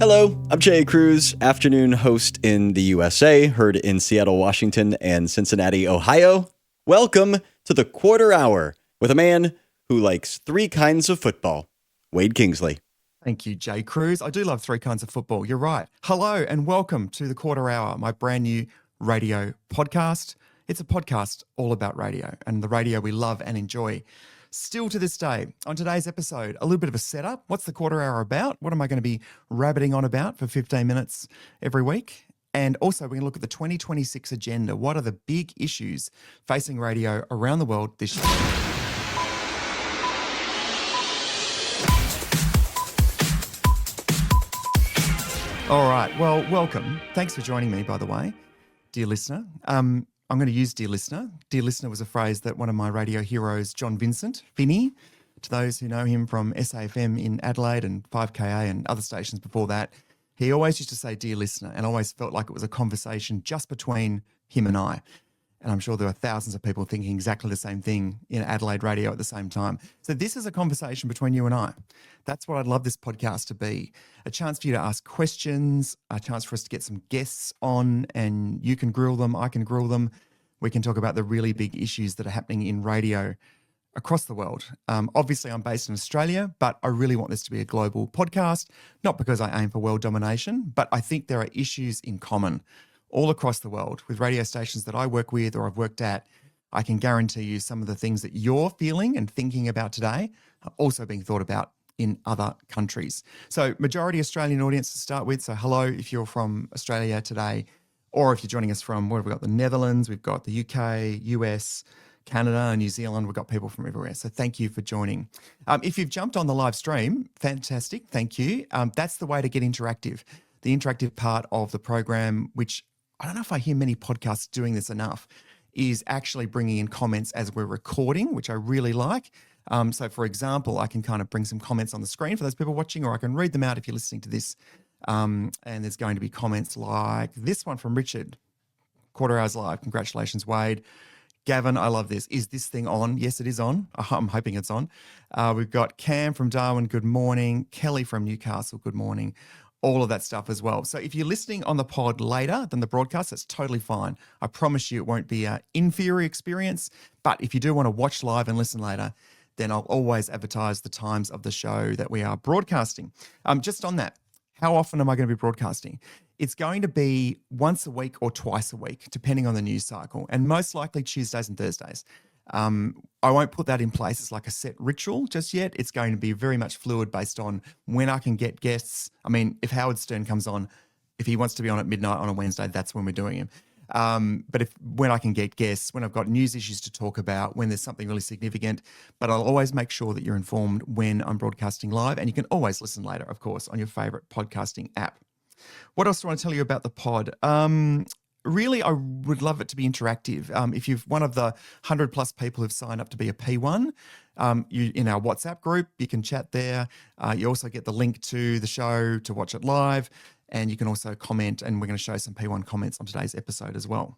Hello, I'm Jay Cruz, afternoon host in the USA, heard in Seattle, Washington, and Cincinnati, Ohio. Welcome to the Quarter Hour with a man who likes three kinds of football, Wade Kingsley. Thank you, Jay Cruz. I do love three kinds of football. You're right. Hello and welcome to the Quarter Hour, my brand new radio podcast. It's a podcast all about radio and the radio we love and enjoy. Still to this day, on today's episode, a little bit of a setup. What's the Quarter Hour about? What am I going to be rabbiting on about for 15 minutes every week? And also, we're going to look at the 2026 agenda. What are the big issues facing radio around the world this year? All right. Well, welcome. Thanks for joining me, by the way, dear listener. I'm going to use dear listener. Dear listener was a phrase that one of my radio heroes, John Vincent, Vinny, to those who know him from SAFM in Adelaide and 5KA and other stations before that, he always used to say dear listener and always felt like it was a conversation just between him and I. And I'm sure there are thousands of people thinking exactly the same thing in Adelaide radio at the same time. So this is a conversation between you and I. That's what I'd love this podcast to be. A chance for you to ask questions, a chance for us to get some guests on and you can grill them, I can grill them. We can talk about the really big issues that are happening in radio across the world. Obviously, I'm based in Australia, but I really want this to be a global podcast, not because I aim for world domination, but I think there are issues in common all across the world with radio stations that I work with or I've worked at. I can guarantee you some of the things that you're feeling and thinking about today are also being thought about in other countries. So majority Australian audience to start with. So hello if you're from Australia today, or if you're joining us from, where have we got? The Netherlands, we've got the UK, US, Canada, New Zealand. We've got people from everywhere. So thank you for joining. If you've jumped on the live stream, fantastic. Thank you. That's the way to get interactive. The interactive part of the program, which I don't know if I hear many podcasts doing this enough, is actually bringing in comments as we're recording, which I really like. So, for example, I can kind of bring some comments on the screen for those people watching, or I can read them out if you're listening to this. And there's going to be comments like this one from Richard. Quarter Hours Live. Congratulations, Wade. Gavin, I love this. Is this thing on? Yes, it is on. I'm hoping it's on. We've got Cam from Darwin. Good morning. Kelly from Newcastle. Good morning. All of that stuff as well. So if you're listening on the pod later than the broadcast, that's totally fine. I promise you it won't be an inferior experience. But if you do want to watch live and listen later, then I'll always advertise the times of the show that we are broadcasting. Just on that, how often am I going to be broadcasting? It's going to be once a week or twice a week, depending on the news cycle, and most likely Tuesdays and Thursdays. I won't put that in place as like a set ritual just yet. It's going to be very much fluid based on when I can get guests. I mean, if Howard Stern comes on, if he wants to be on at midnight on a Wednesday, that's when we're doing him. But when I can get guests, when I've got news issues to talk about, when there's something really significant, but I'll always make sure that you're informed when I'm broadcasting live, and you can always listen later, of course, on your favorite podcasting app. What else do I want to tell you about the pod? Really, I would love it to be interactive. If you're one of the 100 plus people who've signed up to be a P1, you in our WhatsApp group, you can chat there. You also get the link to the show to watch it live, and you can also comment, and we're going to show some P1 comments on today's episode as well.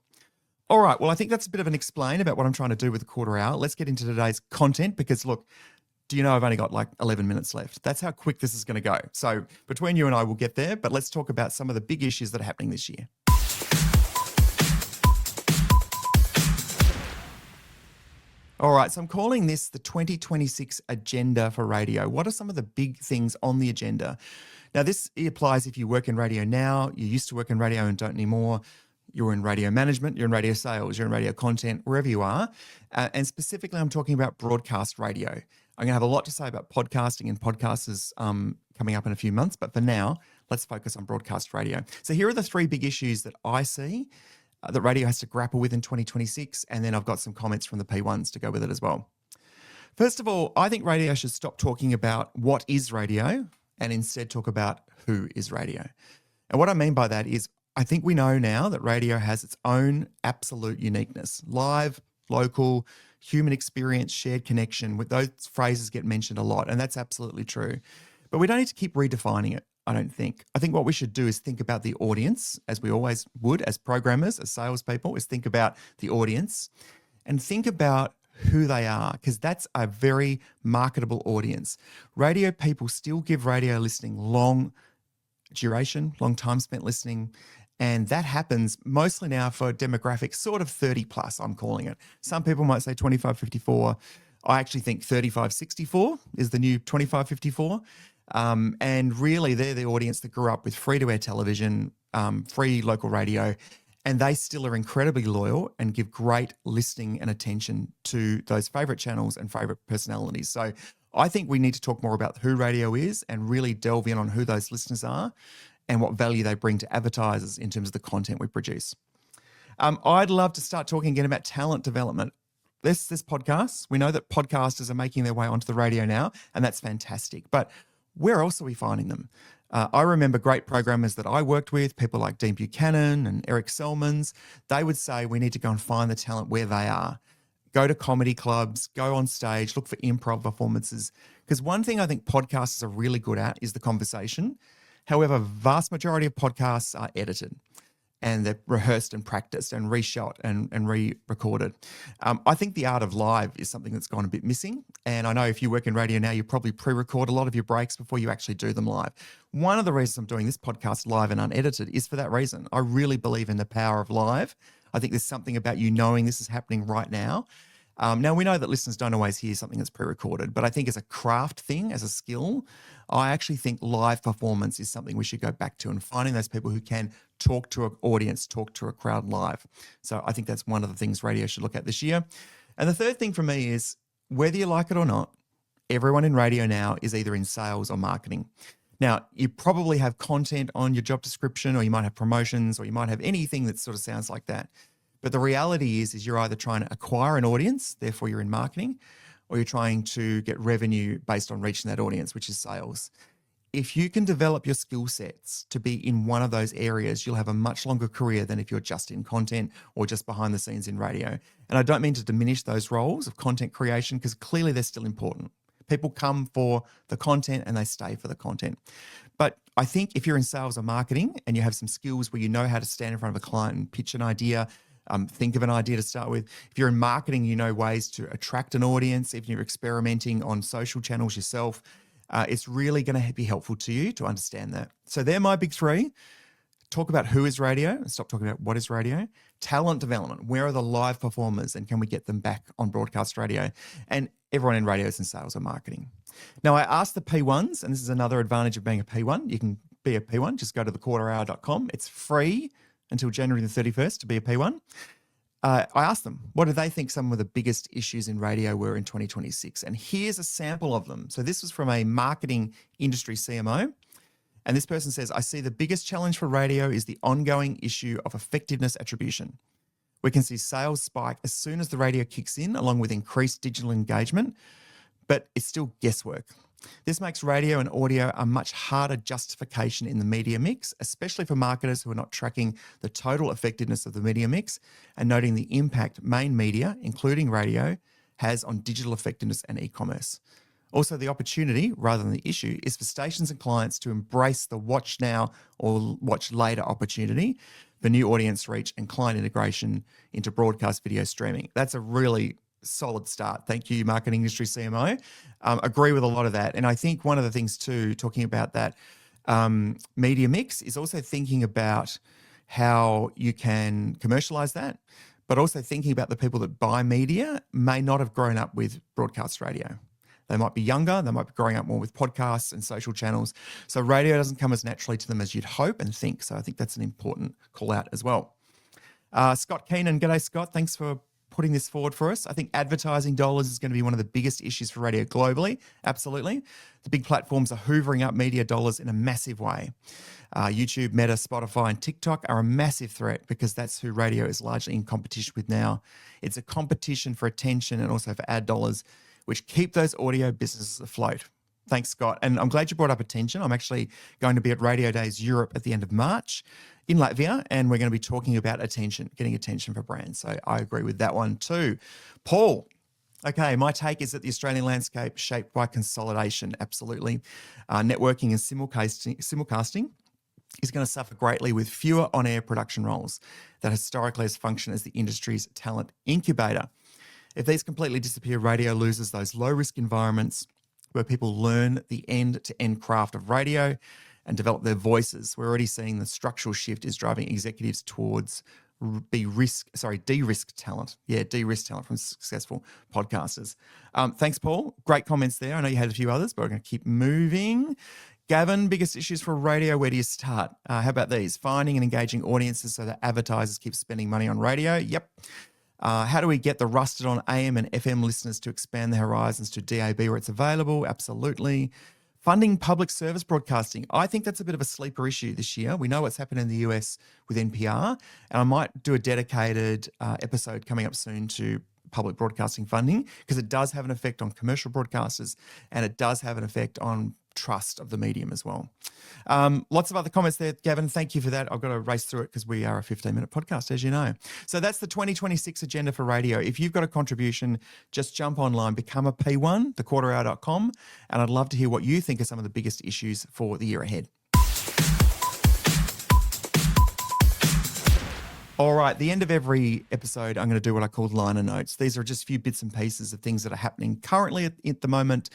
All right, well, I think that's a bit of an explain about what I'm trying to do with the Quarter Hour. Let's get into today's content because, look, do you know I've only got like 11 minutes left? That's how quick this is going to go. So between you and I, we'll get there, but let's talk about some of the big issues that are happening this year. All right, so I'm calling this the 2026 agenda for radio. What are some of the big things on the agenda? Now, this applies if you work in radio now, you used to work in radio and don't anymore, you're in radio management, you're in radio sales, you're in radio content, wherever you are. And specifically, I'm talking about broadcast radio. I'm going to have a lot to say about podcasting and podcasters coming up in a few months, but for now, let's focus on broadcast radio. So here are the three big issues that I see that radio has to grapple with in 2026, and then I've got some comments from the P1s to go with it as well. First of all, I think radio should stop talking about what is radio and instead talk about who is radio. And what I mean by that is I think we know now that radio has its own absolute uniqueness. Live, local, human experience, shared connection, with those phrases get mentioned a lot, and that's absolutely true. But we don't need to keep redefining it, I don't think. I think what we should do is think about the audience, as we always would as programmers, as salespeople, is think about the audience and think about who they are, because that's a very marketable audience. Radio people still give radio listening long duration, long time spent listening. And that happens mostly now for demographics, sort of 30 plus, I'm calling it. Some people might say 25, 54. I actually think 35, 64 is the new 25, 54. And really, they're the audience that grew up with free-to-air television, free local radio, and they still are incredibly loyal and give great listening and attention to those favourite channels and favourite personalities. So I think we need to talk more about who radio is and really delve in on who those listeners are and what value they bring to advertisers in terms of the content we produce. I'd love to start talking again about talent development. This podcast, we know that podcasters are making their way onto the radio now, and that's fantastic. But where else are we finding them? I remember great programmers that I worked with, people like Dean Buchanan and Eric Selmans. They would say we need to go and find the talent where they are. Go to comedy clubs, go on stage, look for improv performances. Because one thing I think podcasters are really good at is the conversation. However, vast majority of podcasts are edited and they're rehearsed and practiced and reshot and re-recorded. I think the art of live is something that's gone a bit missing. And I know if you work in radio now, you probably pre-record a lot of your breaks before you actually do them live. One of the reasons I'm doing this podcast live and unedited is for that reason. I really believe in the power of live. I think there's something about you knowing this is happening right now. Now, we know that listeners don't always hear something that's pre-recorded, but I think as a craft thing, as a skill, I actually think live performance is something we should go back to and finding those people who can talk to an audience, talk to a crowd live. So I think that's one of the things radio should look at this year. And the third thing for me is, whether you like it or not, everyone in radio now is either in sales or marketing. Now, you probably have content on your job description, or you might have promotions, or you might have anything that sort of sounds like that. But the reality is you're either trying to acquire an audience, therefore you're in marketing, or you're trying to get revenue based on reaching that audience, which is sales. If you can develop your skill sets to be in one of those areas, you'll have a much longer career than if you're just in content or just behind the scenes in radio. And I don't mean to diminish those roles of content creation, because clearly they're still important. People come for the content and they stay for the content. But I think if you're in sales or marketing and you have some skills where you know how to stand in front of a client and pitch an idea, think of an idea to start with. If you're in marketing, you know ways to attract an audience. If you're experimenting on social channels yourself, it's really going to be helpful to you to understand that. So they're my big three. Talk about who is radio and stop talking about what is radio. Talent development. Where are the live performers and can we get them back on broadcast radio? And everyone in radio is in sales or marketing. Now, I asked the P1s, and this is another advantage of being a P1. You can be a P1. Just go to thequarterhour.com. It's free until January the 31st to be a P1. I asked them, what do they think some of the biggest issues in radio were in 2026? And here's a sample of them. So this was from a marketing industry CMO. And this person says, I see the biggest challenge for radio is the ongoing issue of effectiveness attribution. We can see sales spike as soon as the radio kicks in, along with increased digital engagement, but it's still guesswork. This makes radio and audio a much harder justification in the media mix, especially for marketers who are not tracking the total effectiveness of the media mix and noting the impact main media, including radio, has on digital effectiveness and e-commerce. Also, the opportunity, rather than the issue, is for stations and clients to embrace the watch now or watch later opportunity for new audience reach and client integration into broadcast video streaming. That's a really solid start. Thank you, marketing industry CMO. Agree with a lot of that. And I think one of the things too, talking about that media mix, is also thinking about how you can commercialize that, but also thinking about the people that buy media may not have grown up with broadcast radio. They might be younger, they might be growing up more with podcasts and social channels. So radio doesn't come as naturally to them as you'd hope and think. So I think that's an important call out as well. Scott Keenan, g'day Scott, thanks for putting this forward for us. I think advertising dollars is going to be one of the biggest issues for radio globally. Absolutely. The big platforms are hoovering up media dollars in a massive way. YouTube, Meta, Spotify, and TikTok are a massive threat because that's who radio is largely in competition with now. It's a competition for attention and also for ad dollars, which keep those audio businesses afloat. Thanks, Scott. And I'm glad you brought up attention. I'm actually going to be at Radio Days Europe at the end of March in Latvia, and we're going to be talking about attention, getting attention for brands. So I agree with that one too. Paul, okay, my take is that the Australian landscape shaped by consolidation, absolutely. Networking and simulcasting is going to suffer greatly with fewer on-air production roles that historically has functioned as the industry's talent incubator. If these completely disappear, radio loses those low-risk environments where people learn the end-to-end craft of radio, and develop their voices. We're already seeing the structural shift is driving executives towards de-risk talent. Yeah, de-risk talent from successful podcasters. Thanks, Paul. Great comments there. I know you had a few others, but we're going to keep moving. Gavin, biggest issues for radio, where do you start? How about these? Finding and engaging audiences so that advertisers keep spending money on radio. Yep. How do we get the rusted on AM and FM listeners to expand their horizons to DAB where it's available? Absolutely. Funding public service broadcasting. I think that's a bit of a sleeper issue this year. We know what's happened in the US with NPR, and I might do a dedicated episode coming up soon to public broadcasting funding, because it does have an effect on commercial broadcasters and it does have an effect on trust of the medium as well. Lots of other comments there, Gavin. Thank you for that. I've got to race through it because we are a 15-minute podcast, as you know. So that's the 2026 agenda for radio. If you've got a contribution, just jump online, become a P1, thequarterhour.com, and I'd love to hear what you think are some of the biggest issues for the year ahead. All right, the end of every episode, I'm going to do what I call liner notes. These are just a few bits and pieces of things that are happening currently at the moment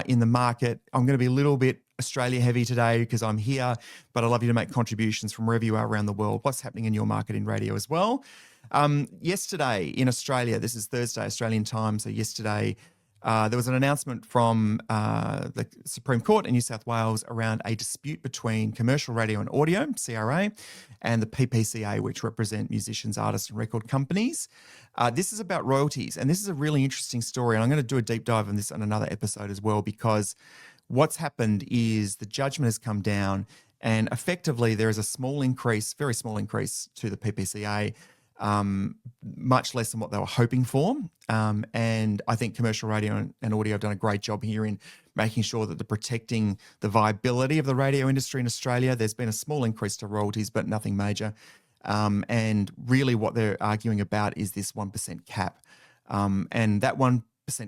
in the market. I'm going to be a little bit Australia heavy today because I'm here, but I'd love you to make contributions from wherever you are around the world. What's happening in your market in radio as well? Yesterday in Australia, this is Thursday, Australian time, so yesterday there was an announcement from the Supreme Court in New South Wales around a dispute between commercial radio and audio, CRA, and the PPCA, which represent musicians, artists, and record companies. This is about royalties, and this is a really interesting story, and I'm going to do a deep dive on this on another episode as well, because what's happened is the judgment has come down, and effectively there is a small increase, very small increase to the PPCA, much less than what they were hoping for. And I think commercial radio and audio have done a great job here in making sure that they're protecting the viability of the radio industry in Australia. There's been a small increase to royalties, but nothing major. And really what they're arguing about is this 1% cap. And that 1%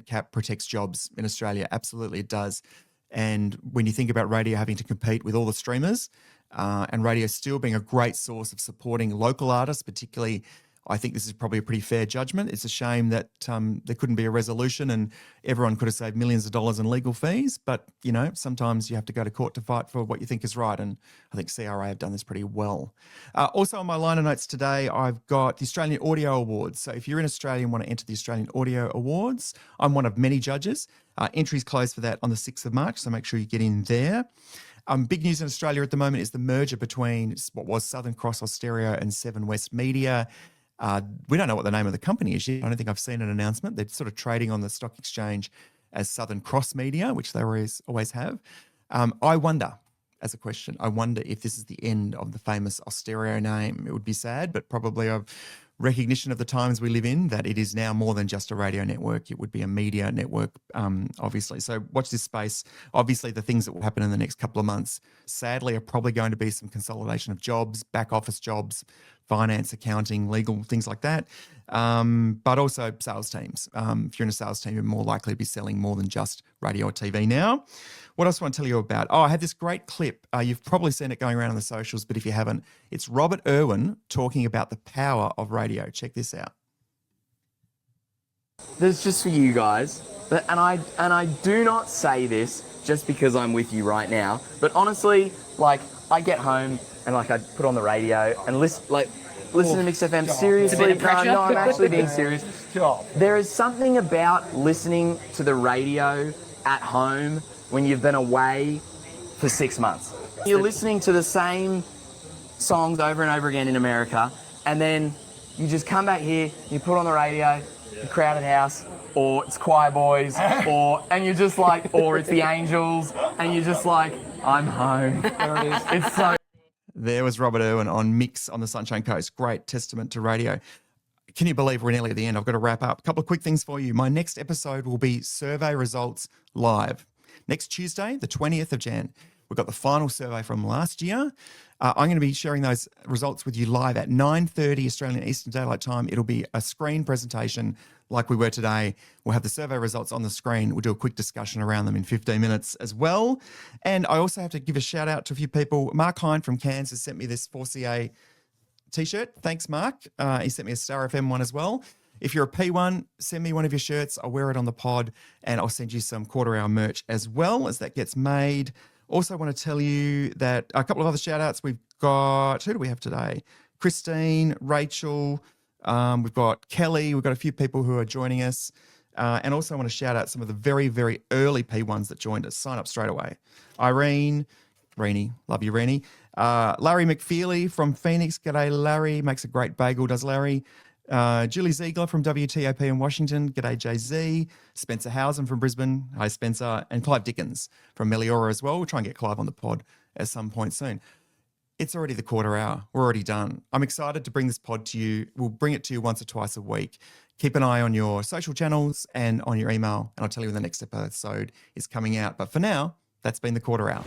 cap protects jobs in Australia. Absolutely it does. And when you think about radio having to compete with all the streamers, and radio still being a great source of supporting local artists, particularly, I think this is probably a pretty fair judgment. It's a shame that there couldn't be a resolution and everyone could have saved millions of dollars in legal fees. But, you know, sometimes you have to go to court to fight for what you think is right. And I think CRA have done this pretty well. Also on my liner notes today, I've got the Australian Audio Awards. So if you're in Australia and want to enter the Australian Audio Awards, I'm one of many judges. Entries closed for that on the 6th of March, so make sure you get in there. Big news in Australia at the moment is the merger between what was Southern Cross Austereo and Seven West Media. We don't know what the name of the company is yet. I don't think I've seen an announcement. They're sort of trading on the stock exchange as Southern Cross Media, which they always have. I wonder, as a question, I wonder if this is the end of the famous Austereo name. It would be sad, but probably a recognition of the times we live in, that it is now more than just a radio network. It would be a media network, obviously. So watch this space. Obviously, the things that will happen in the next couple of months, sadly, are probably going to be some consolidation of jobs, back office jobs, finance, accounting, legal, things like that, but also sales teams. If you're in a sales team, you're more likely to be selling more than just radio or TV now. What else do I want to tell you about? I had this great clip. You've probably seen it going around on the socials, but if you haven't, it's Robert Irwin talking about the power of radio. Check this out. This is just for you guys, and I do not say this just because I'm with you right now, but honestly, like, I get home and like I put on the radio and listen to Mix FM. Seriously, no, I'm actually being serious. There is something about listening to the radio at home when you've been away for 6 months. You're listening to the same songs over and over again in America, and then you just come back here, you put on the radio, the Crowded House, or it's Choir Boys, and you're just like, or it's the Angels, and you're just like, I'm home. There it is. It's so... There was Robert Irwin on Mix on the Sunshine Coast. Great testament to radio. Can you believe we're nearly at the end? I've got to wrap up. A couple of quick things for you. My next episode will be survey results live. Next Tuesday, the 20th of Jan, we've got the final survey from last year. I'm going to be sharing those results with you live at 9:30 Australian Eastern Daylight Time. It'll be a screen presentation like we were today. We'll have the survey results on the screen. We'll do a quick discussion around them in 15 minutes as well. And I also have to give a shout out to a few people. Mark Hine from Cairns has sent me this 4CA t-shirt. Thanks, Mark. He sent me a Star FM one as well. If you're a P1, send me one of your shirts. I'll wear it on the pod, and I'll send you some quarter hour merch as well as that gets made. Also want to tell you that a couple of other shout outs. We've got, who do we have today? Christine, Rachel, we've got Kelly, we've got a few people who are joining us. And also I want to shout out some of the very, very early P1s that joined us. Sign up straight away. Irene, Reenie, love you, Reenie. Larry McFeely from Phoenix. G'day, Larry. Makes a great bagel, does Larry. Julie Ziegler from WTOP in Washington. G'day, Jay-Z. Spencer Housen from Brisbane. Hi, Spencer. And Clive Dickens from Meliora as well. We'll try and get Clive on the pod at some point soon. It's already the quarter hour. We're already done. I'm excited to bring this pod to you. We'll bring it to you once or twice a week. Keep an eye on your social channels and on your email, and I'll tell you when the next episode is coming out. But for now, that's been the quarter hour.